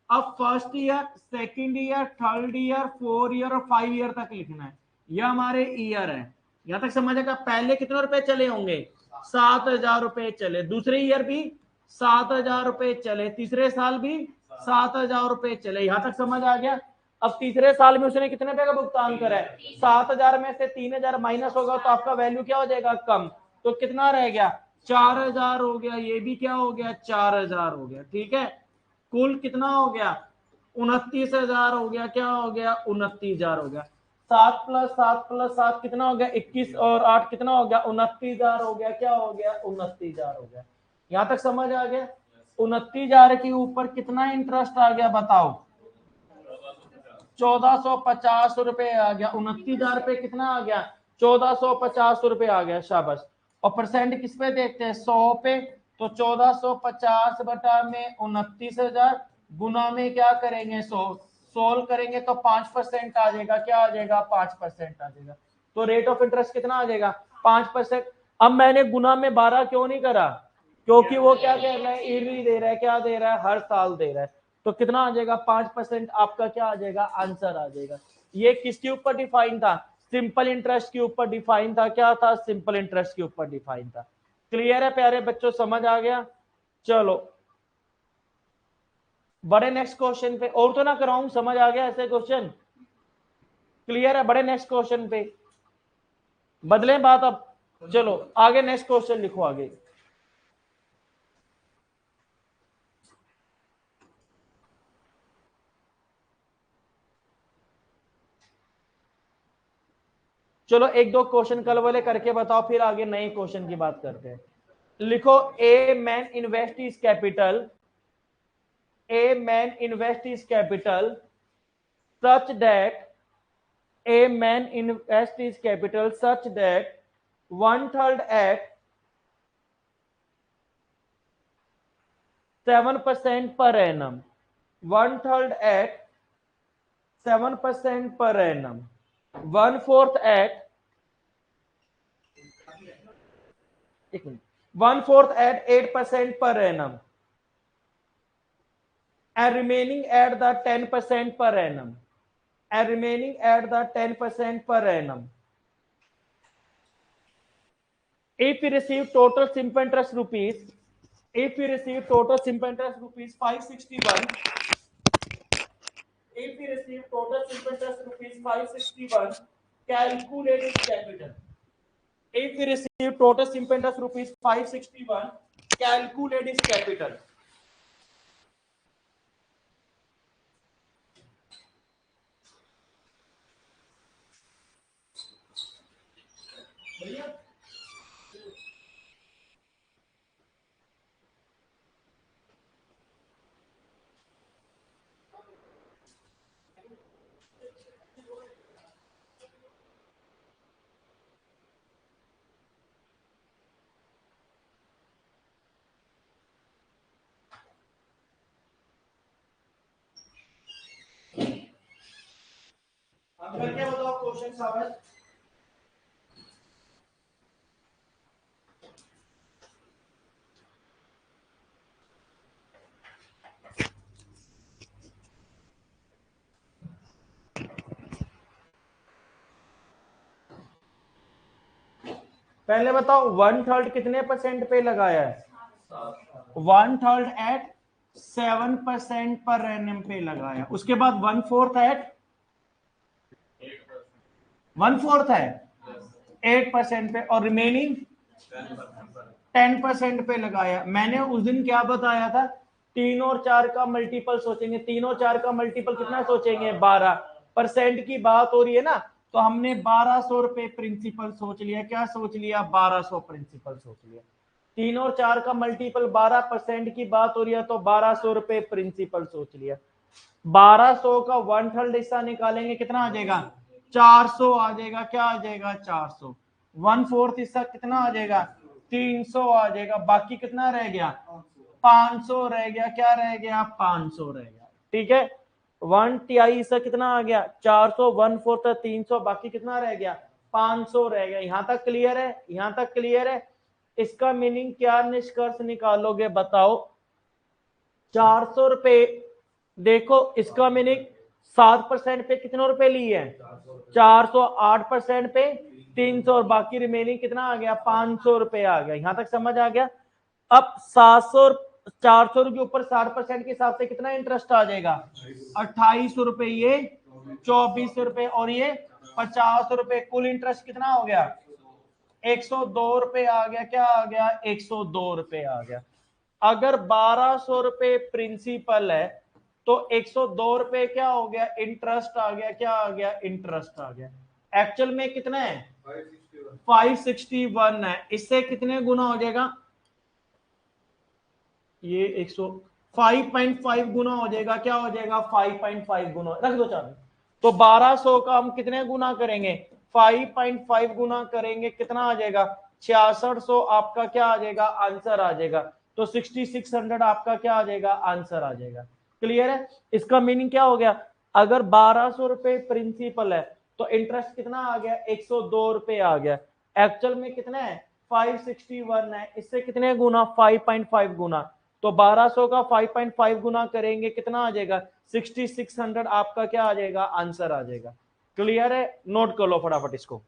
अब first year, second year, third year, 4 year और 5 ईयर तक लिखना है। ये हमारे ईयर है। यहां तक समझ आएगा। पहले कितने रुपए चले होंगे, 7,000 रुपए चले, दूसरे ईयर भी 7,000 रुपए चले, तीसरे साल भी 7,000 रुपए चले। यहां तक समझ आ गया। अब तीसरे साल में उसने कितने रुपए का भुगतान करा है, 7,000 में से 3,000 माइनस होगा तो आपका वैल्यू क्या हो जाएगा, कम। तो कितना रह गया, 4,000 हो गया। ये भी क्या हो गया, 4,000 हो गया। ठीक है, कुल कितना हो गया, 29,000 हो गया। क्या हो गया, 29,000 हो गया। 7 प्लस 7 प्लस 7 कितना हो गया 21 और 8 कितना हो गया 29,000 हो गया। क्या हो गया 29,000 हो गया। यहां तक समझ आ गया। 29,000 के ऊपर कितना इंटरेस्ट आ गया बताओ 1450 रुपए आ गया। 29,000 पे कितना आ गया 1450 रुपए आ गया। शाबाश। और परसेंट किस पे देखते हैं 100 पे। तो 1450 बटा में 29,000 गुना में क्या करेंगे 100 सोल्व करेंगे तो 5% आ जाएगा। क्या आ जाएगा 5% आ जाएगा। तो रेट ऑफ इंटरेस्ट कितना आ जाएगा 5%। अब मैंने गुना में 12 क्यों नहीं करा क्योंकि वो क्या कह रहा है ईयरली दे रहा है। क्या दे रहा है हर साल दे रहा है। तो कितना आ जाएगा 5% आपका क्या आ जाएगा आंसर आ जाएगा। ये किसके ऊपर डिफाइन था सिंपल इंटरेस्ट के ऊपर डिफाइन था। क्या था सिंपल इंटरेस्ट के ऊपर डिफाइन था। क्लियर है प्यारे बच्चों समझ आ गया। चलो बड़े नेक्स्ट क्वेश्चन पे और तो ना कराऊं समझ आ गया ऐसे क्वेश्चन क्लियर है। बड़े नेक्स्ट क्वेश्चन पे बदलें बात अब। चलो आगे नेक्स्ट क्वेश्चन लिखो आगे। चलो एक दो क्वेश्चन कल वाले करके बताओ फिर आगे नए क्वेश्चन की बात करते हैं। लिखो a man invest is capital a man invest his capital such that a man invest his capital such that 1/3 at 7% per annum 1/3 at 7% per annum 1/4 at 1/4 at 8% per annum and remaining at the 10% per annum and remaining at the 10% per annum. If we receive total simple interest rupees, if we receive total simple interest rupees 561, if we receive total simple interest rupees 561, calculate its capital. If we receive total simple interest rupees 561, calculate its capital. अब करके बताओ question समझ। पहले बताओ 1/3 कितने percent पे लगाया है 1/3 एट 7% पर एनएम पे लगाया। उसके बाद 1/4 एट 1/4 है 8% पे और रिमेनिंग 10% पे लगाया। मैंने उस दिन क्या बताया था 3 और 4 का मल्टीपल सोचेंगे। 3 और 4 का मल्टीपल कितना सोचेंगे 12% की बात हो रही है ना। तो हमने 1200 रुपए प्रिंसिपल सोच लिया। क्या सोच लिया 1200 प्रिंसिपल सोच लिया। 3 और 4 का मल्टीपल 12% की बात हो रही है तो 1200 रुपए प्रिंसिपल सोच लिया। 1200 का 1/3 हिस्सा निकालेंगे कितना आ जाएगा 400 आ जाएगा। क्या आ जाएगा 400। 1/4 हिस्सा कितना आ जाएगा 300 आ जाएगा। बाकी कितना रह गया 500 रह गया। क्या रह गया 500 रह गया। ठीक है 1/3 हिस्सा कितना आ गया 400 1/4 300 बाकी कितना रह गया 500 रह गया। यहां तक क्लियर है। यहां तक क्लियर है। इसका मीनिंग क्या निष्कर्ष निकालोगे बताओ 400 रुपए। देखो इसका मीनिंग 7% पे कितने रुपए लिए हैं 400 8% पे 300 और बाकी रिमेनिंग कितना आ गया 500 रुपए आ गया। यहां तक समझ आ गया। अब 700 400 के ऊपर 60% के हिसाब से कितना इंटरेस्ट आ जाएगा 28 रुपए ये 24 रुपए और ये 50 रुपए। कुल इंटरेस्ट कितना हो गया 102 रुपए आ गया। क्या आ गया 102 रुपए आ गया। अगर 1200 रुपए प्रिंसिपल है तो 102 रुपए क्या हो गया, इंटरेस्ट आ गया, क्या आ गया, इंटरेस्ट आ गया। एक्चुअल में कितना है, 561 है। इससे कितने गुना हो जाएगा, ये 100 5.5 गुना हो जाएगा, क्या हो जाएगा, 5.5 गुना, रख दो चाबी। तो 1200 का हम कितने गुना करेंगे, 5.5 गुना करेंगे, कितना आ जाएगा, 6600 आपका क्या आ जाएगा, आंसर आ जाएगा। तो 6600 आपका क्या आ जाएगा, आंसर आ जाएगा। क्लियर है। इसका मीनिंग क्या हो गया, अगर 1200 रुपए प्रिंसिपल है तो इंटरेस्ट कितना आ गया, 102 रुपए आ गया। एक्चुअल में कितना है, 561 है। इससे कितने गुना, 5.5 गुना। तो 1200 का 5.5 गुना करेंगे, कितना आ जाएगा, 6600 आपका क्या आ जाएगा, आंसर आ जाएगा। क्लियर है, नोट कर लो फटाफट इसको।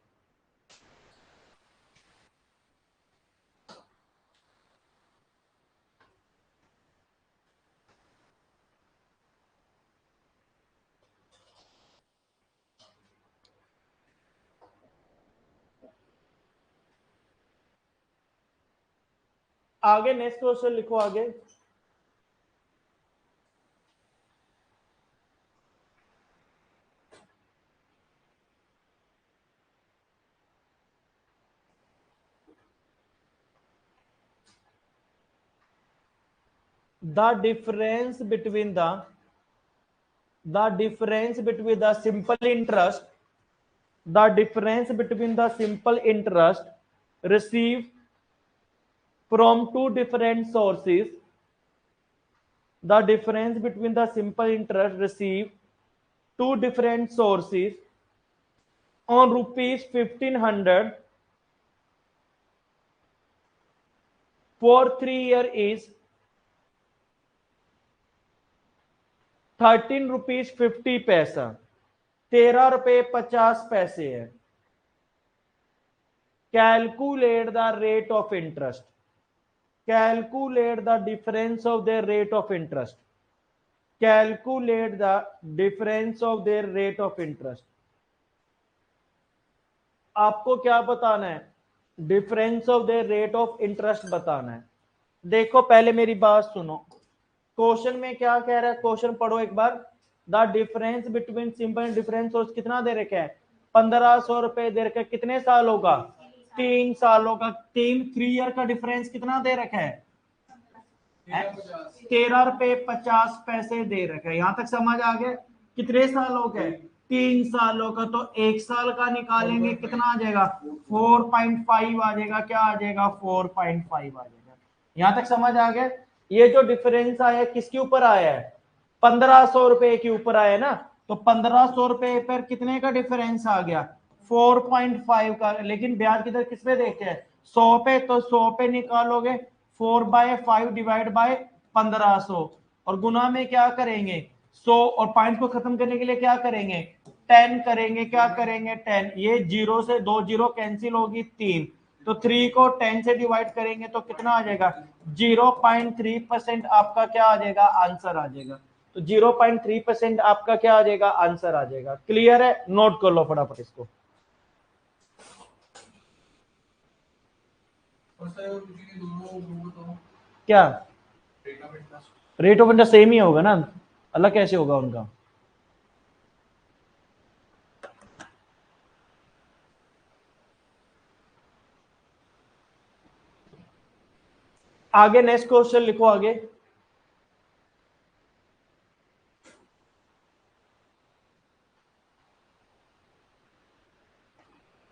आगे नेक्स्ट क्वेश्चन लिखो आगे। The difference between the difference between the simple interest, the difference between the simple interest received from two different sources, the difference between the simple interest received two different sources on rupees 1500 for 3 year is 13 rupees 50 पैसा, 13 रुपए 50 पैसे है। Calculate the rate of interest, calculate the difference of the rate of interest, calculate the difference of the rate of interest. आपको क्या बताना है, difference of the rate of interest बताना है। देखो पहले मेरी बात सुनो, क्वेश्चन में क्या कह रहा है, क्वेश्चन पढ़ो एक बार। The difference between simple difference source कितना दे रखा है, 1500 रुपए दे रखा है। कितने साल होगा, 3 सालों का। 3 ईयर का डिफरेंस कितना दे रखा है, 13 रुपए 50 पैसे दे रखा है। यहां तक समझ आ गया। कितने साल हो गए, 3 सालों का। तो 1 साल का निकालेंगे, कितना आ जाएगा, 4.5 आ जाएगा, क्या आ जाएगा, 4.5 आ जाएगा। यहां तक समझ आ गया। ये जो डिफरेंस आया किसके ऊपर आया है, 1500 रुपए के ऊपर आया ना। तो 1500 रुपए पर कितने का डिफरेंस आ गया, 4.5 का। लेकिन ब्याज किधर, किस पे देखते हैं, 100 पे। तो 100 पे निकालोगे, 4/5 डिवाइड बाय 1500, और गुना में क्या करेंगे, 100, और पॉइंट को खत्म करने के लिए क्या करेंगे, 10 करेंगे, क्या करेंगे, 10। ये जीरो से 2 जीरो कैंसिल होगी, 3। तो 3 को 10 से डिवाइड करेंगे तो कितना आ जाएगा, 0.3% आपका क्या आ जाएगा, आंसर आ जाएगा। तो 0.3% आपका क्या आ जाएगा, आंसर आ जाएगा। क्लियर है, नोट कर लो फटाफट इसको। क्या रेट ऑफ इंटरेस्ट सेम ही होगा ना, अलग कैसे होगा उनका। आगे नेक्स्ट क्वेश्चन लिखो आगे।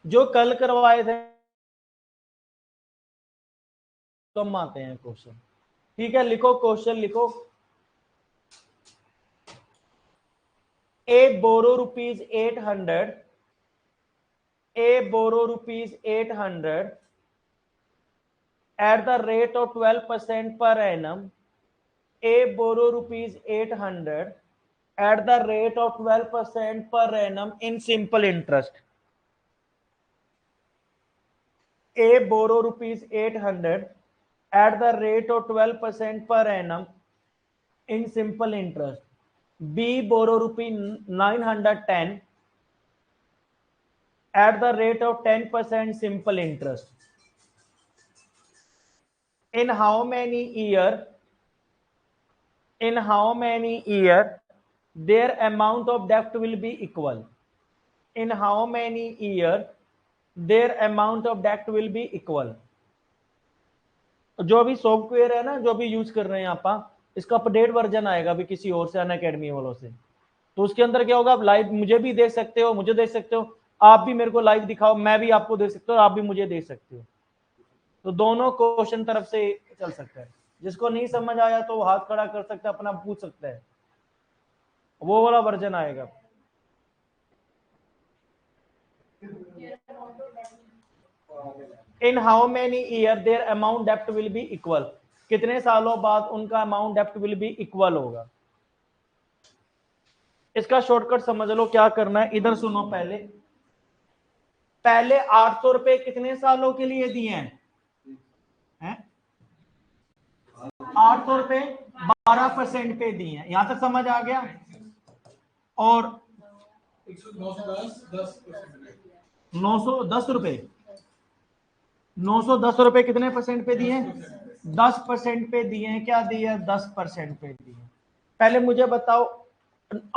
जो कल करवाए थे तो हम आते हैं क्वेश्चन। ठीक है, लिखो क्वेश्चन लिखो। A borrow rupees 800, A borrow rupees 800 at the rate of 12% per annum. A borrow rupees 800 at the rate of 12% per annum in simple interest. A borrow rupees 800 at the rate of 12% per annum in simple interest. B borrow rupees 910 at the rate of 10% simple interest. In how many years in how many year their amount of debt will be equal. In how many year their amount of debt will be equal. जो भी software है ना, जो भी use कर रहे हैं आप, इसका अपडेट वर्जन आएगा भी किसी और से, अनअकैडमी वालों से, तो उसके अंदर क्या होगा, आप लाइव मुझे भी देख सकते हो, मुझे देख सकते हो, आप भी मेरे को लाइव दिखाओ, मैं भी आपको देख सकता हूँ, आप भी मुझे देख सकते हो, तो दोनों क्वेश्चन तरफ से चल सकता है। जिसको नहीं समझ आया तो वो हाथ खड़ा कर सकता है, अपना पूछ सकता है, वो वाला वर्जन आएगा। In how many year their amount डेप्ट विल बी इक्वल, कितने सालों बाद उनका अमाउंट डेप्ट विल बी इक्वल होगा। इसका शॉर्टकट समझ लो, क्या करना है, इधर सुनो, पहले 800 रुपए कितने सालों के लिए दिए हैं? 800 रुपए 12% पे दिए हैं, यहां तक समझ आ गया। और 910 रुपए 910 रुपए कितने परसेंट पे दिए? 10% पे दिए हैं। क्या दिए? 10% पे दिए। पहले मुझे बताओ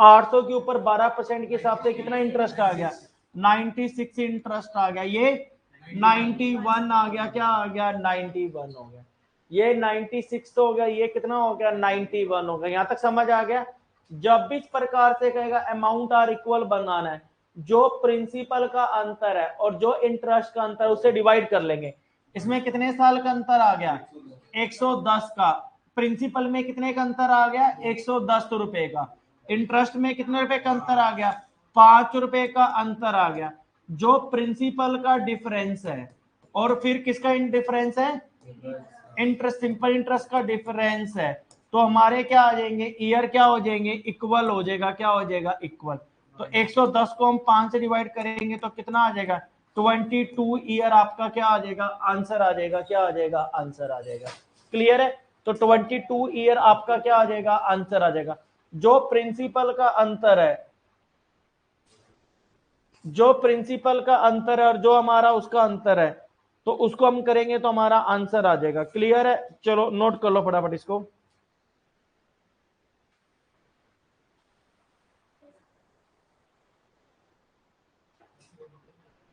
800 के ऊपर 12% के हिसाब से कितना इंटरेस्ट आ गया? 96 इंटरेस्ट आ गया। ये 91 आ गया। क्या आ गया? 91 हो गया। ये 96 तो हो गया, ये कितना हो गया? 91 हो गया। यहां तक समझ आ गया। जब भी इस प्रकार से कहेगा अमाउंट आर इक्वल बनाना है, जो प्रिंसिपल का अंतर है और जो इंटरेस्ट का अंतर है उससे डिवाइड कर लेंगे। इसमें कितने साल का अंतर आ गया? 110 का। प्रिंसिपल में कितने का अंतर आ गया? 110 रुपए का। इंटरेस्ट में कितने रुपए का अंतर आ गया? 5 रुपए का अंतर आ गया। जो प्रिंसिपल का डिफरेंस है और फिर किसका डिफरेंस है? इंटरेस्ट, सिंपल इंटरेस्ट का डिफरेंस है। तो हमारे क्या आ जाएंगे? ईयर क्या हो जाएंगे? इक्वल हो जाएगा। क्या हो जाएगा? इक्वल। तो 110 को हम 5 से डिवाइड करेंगे तो कितना आ जाएगा? 22 ईयर आपका क्या आ जाएगा? आंसर आ जाएगा। क्या आ जाएगा? आंसर आ जाएगा। क्लियर है? तो 22 ईयर आपका क्या आ जाएगा? आंसर आ जाएगा। जो प्रिंसिपल का अंतर है, जो प्रिंसिपल का अंतर है और जो हमारा उसका अंतर है, तो उसको हम करेंगे तो हमारा आंसर आ जाएगा। क्लियर है? चलो नोट कर लो फटाफट इसको।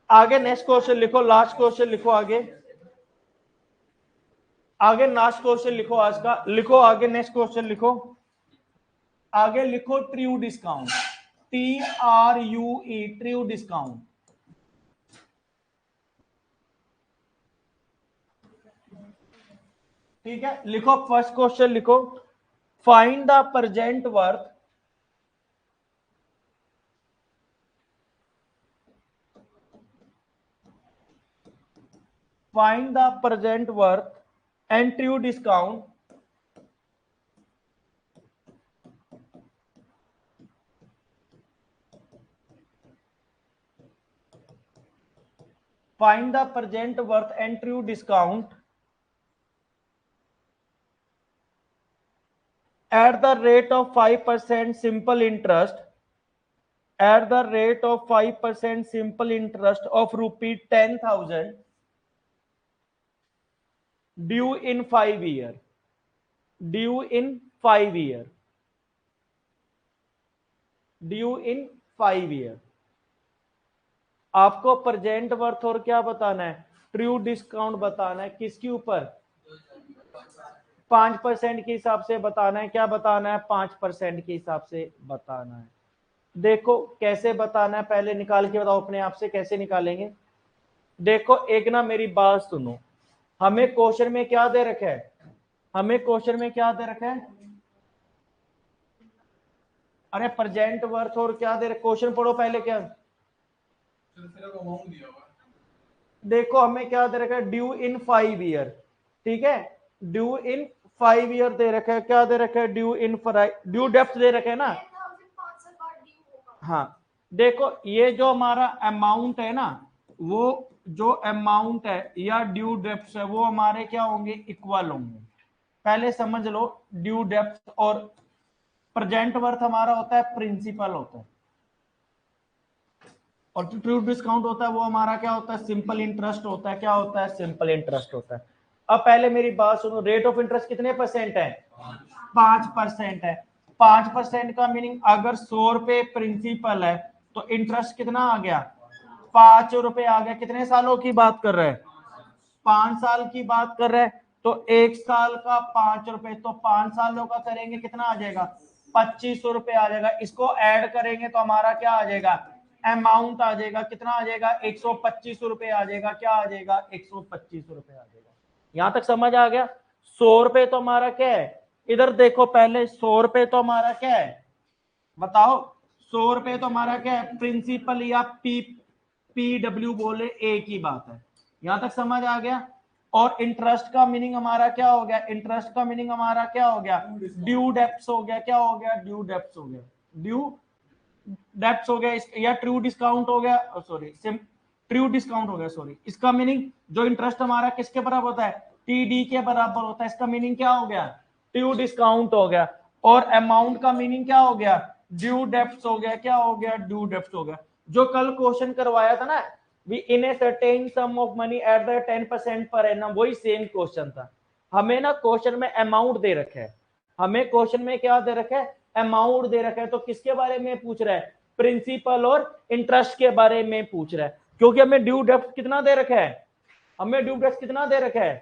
आगे नेक्स्ट क्वेश्चन लिखो, लास्ट क्वेश्चन लिखो। आगे लास्ट क्वेश्चन लिखो आज का। लिखो आगे, नेक्स्ट क्वेश्चन लिखो। आगे लिखो true discount, TRUE, true discount. ठीक है, लिखो फर्स्ट क्वेश्चन लिखो। Find the present worth and true discount find the present worth and true discount at the rate of 5% simple interest, at the rate of 5% simple interest of rupee 10,000 due in 5 years, due in 5 years, due in 5 years। आपको present worth और क्या बताना है? True discount बताना है। किसके ऊपर? 5% के हिसाब से बताना है। क्या बताना है? 5% के हिसाब से बताना है। देखो कैसे बताना है, पहले निकाल के बताओ अपने आप से, कैसे निकालेंगे। देखो एक ना मेरी बात सुनो, हमें क्वेश्चन में क्या दे रखा है? हमें क्वेश्चन में क्या दे रखा है? अरे प्रेजेंट वर्थ और क्या दे रखा? क्वेश्चन पढ़ो पहले। क्या देखो हमें क्या दे रखा है? ड्यू इन 5 ईयर। ठीक है, ड्यू इन 5 ईयर दे रखा है। क्या दे रखा है? ड्यू इन ड्यू डेप्थ दे रखा है ना। हाँ, देखो ये जो हमारा अमाउंट है ना, वो जो अमाउंट है या ड्यू डेप्थ है, वो हमारे क्या होंगे? इक्वल होंगे। पहले समझ लो, ड्यू डेप्थ और प्रेजेंट वर्थ हमारा होता है प्रिंसिपल होता है, और जो ट्रू डिस्काउंट होता है वो हमारा क्या होता है? सिंपल इंटरेस्ट होता है। क्या होता है? सिंपल इंटरेस्ट होता है। अब पहले मेरी बात सुनो, रेट ऑफ इंटरेस्ट कितने परसेंट है? 5% है। 5% का मीनिंग अगर 100 रुपए प्रिंसिपल है तो इंटरेस्ट कितना आ गया, 5 रुपए आ गया। कितने सालों की बात कर रहे हैं, 5 साल की बात कर रहे हैं। तो 1 साल का 5 रुपए, तो 5 सालों का करेंगे कितना आ जाएगा, 2500 रुपए आ जाएगा। इसको ऐड करेंगे तो हमारा क्या आ जाएगा, अमाउंट आ जाएगा। कितना आ जाएगा, 125 रुपए आ जाएगा। क्या आ जाएगा, 125 रुपए आ जाएगा। यहां तक समझ आ गया। 100 रुपए तो हमारा क्या है, इधर देखो पहले 100 रुपए तो हमारा क्या है, बताओ। 100 रुपए तो हमारा क्या है, प्रिंसिपल या पीडब्ल्यू बोले एक ही बात है। यहां तक समझ आ गया। और इंटरेस्ट का मीनिंग हमारा क्या हो गया, इंटरेस्ट का मीनिंग हमारा क्या हो गया, ड्यू डेप्स हो गया। क्या हो गया, ड्यू डेप्स हो गया, ड्यू डेप्स हो गया, या ट्रू डिस्काउंट हो गया, सॉरी ट्रू डिस्काउंट हो गया, सॉरी। इसका मीनिंग जो इंटरेस्ट हमारा किसके बराबर होता है, टीडी के बराबर होता है। इसका मीनिंग क्या हो गया, ट्रू डिस्काउंट हो गया। और अमाउंट का मीनिंग क्या हो गया, ड्यू डेप्स हो गया। क्या हो गया, ड्यू डेप्स हो गया। जो कल क्वेश्चन करवाया था ना, we in a certain sum of money at the 10% पर एनम, वही सेम क्वेश्चन था। हमें ना क्वेश्चन में अमाउंट दे रखा है, हमें क्वेश्चन में क्या दे रखा है, अमाउंट दे रखा है। तो किसके बारे में पूछ रहा है, प्रिंसिपल और इंटरेस्ट के बारे में पूछ रहा है। क्योंकि हमें ड्यू डेप्ट कितना दे रखा है, हमें ड्यू डेप्ट कितना दे रखा है,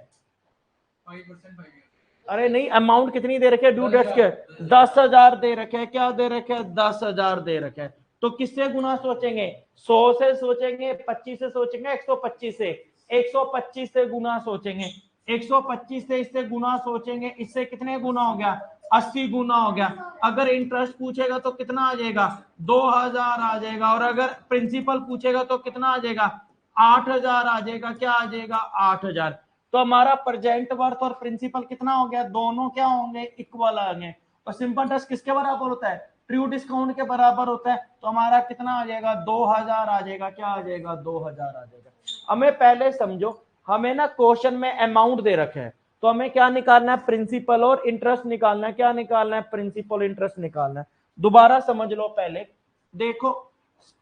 5%। अरे नहीं, अमाउंट कितनी दे रखे है, ड्यू डेप्ट के 10,000 दे रखे है। क्या दे रखे है, 10,000 दे रखे है। तो किससे गुना सोचेंगे, 100 से सोचेंगे, 25 से सोचेंगे, 125 से, 125 से गुना सोचेंगे। 125 से इससे गुना सोचेंगे, इससे कितने गुना हो गया, 80 गुना हो गया। अगर इंटरेस्ट पूछेगा तो कितना आ जाएगा, 2,000 आ जाएगा। और अगर प्रिंसिपल पूछेगा तो कितना आ जाएगा, 8,000 आ जाएगा। क्या आ जाएगा, 8,000। तो हमारा प्रेजेंट वर्थ और प्रिंसिपल कितना हो गया, दोनों क्या होंगे, इक्वल आ गए। और सिंपल इंटरेस्ट किसके बराबर होता है, ट्रू डिस्काउंट के बराबर होता है। तो हमारा कितना आ जाएगा, 2,000 आ जाएगा। क्या आ जाएगा, 2,000 आ जाएगा। हमें पहले समझो, हमें ना क्वेश्चन में अमाउंट दे रखे हैं, तो हमें क्या निकालना है, प्रिंसिपल और इंटरेस्ट निकालना है। क्या निकालना है, प्रिंसिपल इंटरेस्ट निकालना है। दोबारा समझ लो, पहले देखो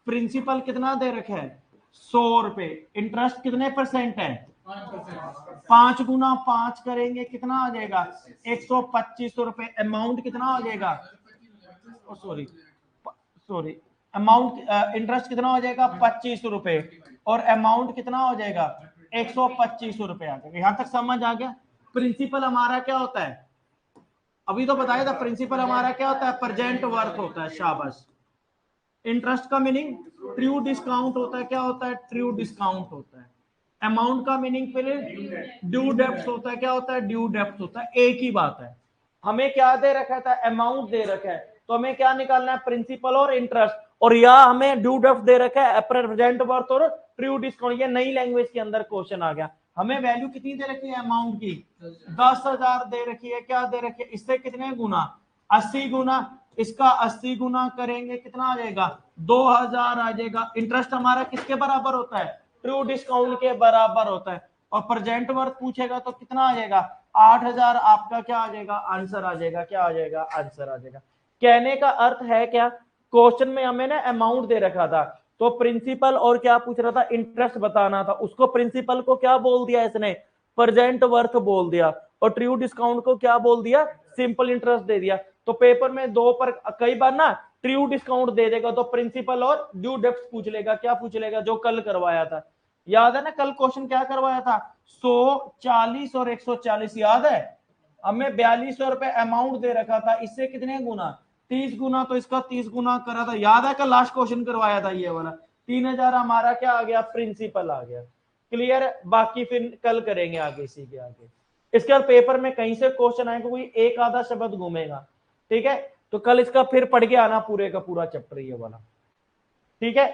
प्रिंसिपल कितना दे रखे है, 100 रुपए। इंटरेस्ट कितने परसेंट है, 5 गुना 5 करेंगे कितना आ जाएगा, 125 रुपए। अमाउंट कितना आ जाएगा, सॉरी सॉरी, अमाउंट इंटरेस्ट कितना हो जाएगा, 25 रुपए। और अमाउंट कितना हो जाएगा, 125 रुपए आ जाएगा। यहां तक समझ आ गया। प्रिंसिपल हमारा क्या होता है, अभी तो बताया था, प्रिंसिपल हमारा क्या होता है, प्रेजेंट वर्थ होता है। शाबाश। इंटरेस्ट का मीनिंग ट्रू डिस्काउंट होता है। क्या होता है, ट्रू डिस्काउंट होता है। अमाउंट का मीनिंग फिर ड्यू डेप्ट होता है। क्या होता है, ड्यू डेप्ट होता है। एक ही बात है। हमें क्या दे रखा था, अमाउंट दे रखा है, तो हमें क्या निकालना है, प्रिंसिपल और इंटरेस्ट। और या हमें ड्यू डेप्ट दे रखा है, प्रेजेंट वर्थ और ट्रू डिस्काउंट। ये नई लैंग्वेज के अंदर क्वेश्चन आ गया। हमें वैल्यू कितनी दे रखी है, अमाउंट की 10,000 दे रखी है। क्या दे रखी है, इससे कितने गुना, 80 गुना। इसका 80 गुना करेंगे कितना आ जाएगा, 2,000 आ जाएगा। इंटरेस्ट हमारा किसके बराबर होता है, ट्रू डिस्काउंट के बराबर होता है। और प्रेजेंट वर्थ पूछेगा तो कितना आ जाएगा, 8,000। आपका क्या आ जाएगा, आंसर आ जाएगा। क्या आ जाएगा, आंसर आ जाएगा। कहने का अर्थ है क्या, क्वेश्चन में हमें ना अमाउंट दे रखा था, तो प्रिंसिपल और क्या पूछ रहा था, इंटरेस्ट बताना था। उसको प्रिंसिपल को क्या बोल दिया इसने, प्रेजेंट वर्थ बोल दिया। और ट्रू डिस्काउंट को क्या बोल दिया, सिंपल इंटरेस्ट दे दिया। तो पेपर में दो पर कई बार ना ट्रू डिस्काउंट दे देगा, तो प्रिंसिपल और ड्यू डेप्ट पूछ लेगा। क्या पूछ लेगा, जो कल करवाया था। याद है ना, कल क्वेश्चन क्या करवाया था, 100, 40 और 140। याद है, हमें 4200 रुपए अमाउंट दे रखा था, इससे कितने गुना, 30 गुना। तो इसका 30 गुना करा था। याद है, कल लास्ट क्वेश्चन करवाया था ये वाला। 3,000 हमारा क्या आ गया, प्रिंसिपल आ गया। क्लियर। बाकी फिर कल करेंगे आगे, इसी के आगे। इसके बाद पेपर में कहीं से क्वेश्चन आएगा, कोई एक आधा शब्द घूमेगा। ठीक है, तो कल इसका फिर पढ़ के आना पूरे का पूरा चैप्टर ये वाला। ठीक है,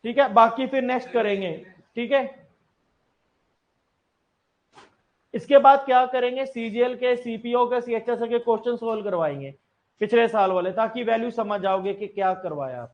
ठीक है। बाकी फिर नेक्स्ट करेंगे। ठीक है, इसके बाद क्या करेंगे, सीजीएल के, सीपीओ के, सीएचएस के क्वेश्चन सोल्व करवाएंगे पिछले साल वाले, ताकि वैल्यू समझ आओगे कि क्या करवाया आप।